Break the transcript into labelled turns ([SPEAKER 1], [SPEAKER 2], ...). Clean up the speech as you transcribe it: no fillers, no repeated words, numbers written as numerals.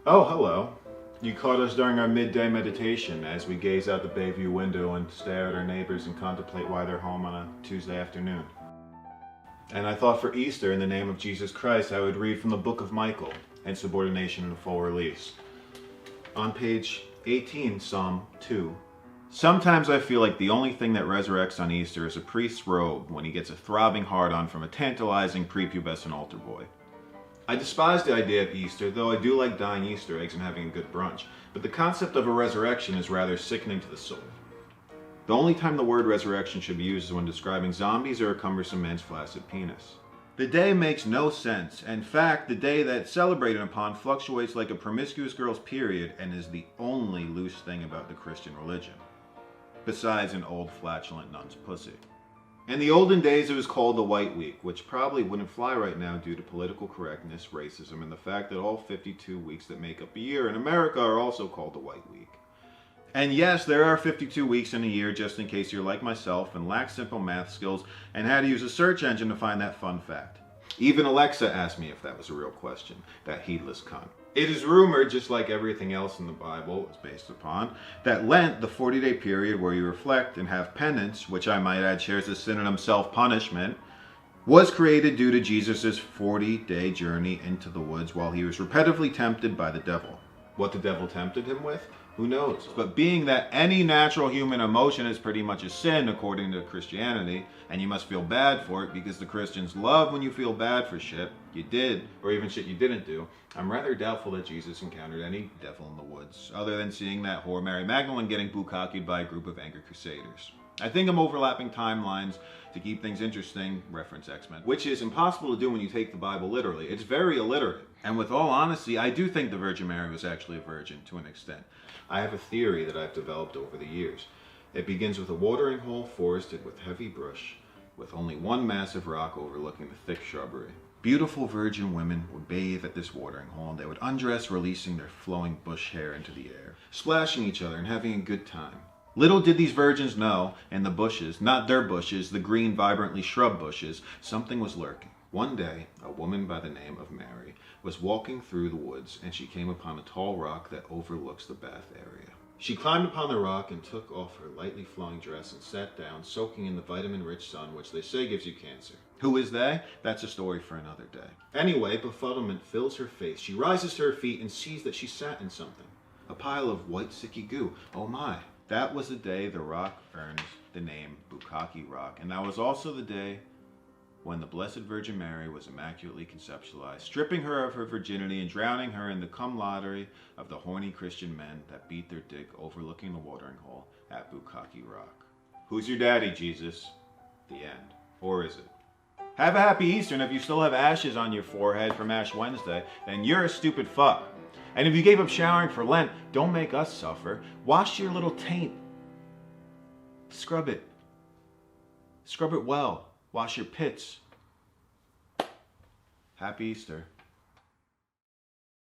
[SPEAKER 1] Oh, hello. You caught us during our midday meditation as we gaze out the Bayview window and stare at our neighbors and contemplate why they're home on a Tuesday afternoon. And I thought for Easter, in the name of Jesus Christ, I would read from the book of Michael, Insubordination and Full Release. On page 18, Psalm 2. Sometimes I feel like the only thing that resurrects on Easter is a priest's robe when he gets a throbbing hard-on from a tantalizing prepubescent altar boy. I despise the idea of Easter, though I do like dying Easter eggs and having a good brunch, but the concept of a resurrection is rather sickening to the soul. The only time the word resurrection should be used is when describing zombies or a cumbersome man's flaccid penis. The day makes no sense. In fact, the day that's celebrated upon fluctuates like a promiscuous girl's period and is the only loose thing about the Christian religion, besides an old flatulent nun's pussy. In the olden days, it was called the White Week, which probably wouldn't fly right now due to political correctness, racism, and the fact that all 52 weeks that make up a year in America are also called the White Week. And yes, there are 52 weeks in a year, just in case you're like myself and lack simple math skills and had to use a search engine to find that fun fact. Even Alexa asked me if that was a real question, that heedless cunt. It is rumored, just like everything else in the Bible is based upon, that Lent, the 40-day period where you reflect and have penance, which I might add shares the synonym self-punishment, was created due to Jesus' 40-day journey into the woods while he was repetitively tempted by the devil. What the devil tempted him with? Who knows? But being that any natural human emotion is pretty much a sin according to Christianity, and you must feel bad for it because the Christians love when you feel bad for shit you did, or even shit you didn't do, I'm rather doubtful that Jesus encountered any devil in the woods, other than seeing that whore Mary Magdalene getting bukkakied by a group of angry crusaders. I think I'm overlapping timelines to keep things interesting, reference X-Men, which is impossible to do when you take the Bible literally. It's very alliterative. And with all honesty, I do think the Virgin Mary was actually a virgin to an extent. I have a theory that I've developed over the years. It begins with a watering hole forested with heavy brush, with only one massive rock overlooking the thick shrubbery. Beautiful virgin women would bathe at this watering hole, and they would undress, releasing their flowing bush hair into the air, splashing each other and having a good time. Little did these virgins know, in the bushes, not their bushes, the green, vibrantly shrub bushes, something was lurking. One day, a woman by the name of Mary was walking through the woods, and she came upon a tall rock that overlooks the bath area. She climbed upon the rock and took off her lightly flowing dress and sat down, soaking in the vitamin-rich sun, which they say gives you cancer. Who is they? That's a story for another day. Anyway, befuddlement fills her face. She rises to her feet and sees that she sat in something. A pile of white sticky goo. Oh my. That was the day the rock earned the name Bukkake Rock, and that was also the day when the Blessed Virgin Mary was immaculately conceptualized, stripping her of her virginity and drowning her in the camaraderie of the horny Christian men that beat their dick overlooking the watering hole at Bukkake Rock. Who's your daddy, Jesus? The end. Or is it? Have a happy Easter, and if you still have ashes on your forehead from Ash Wednesday, then you're a stupid fuck. And if you gave up showering for Lent, don't make us suffer. Wash your little taint. Scrub it. Scrub it well. Wash your pits. Happy Easter.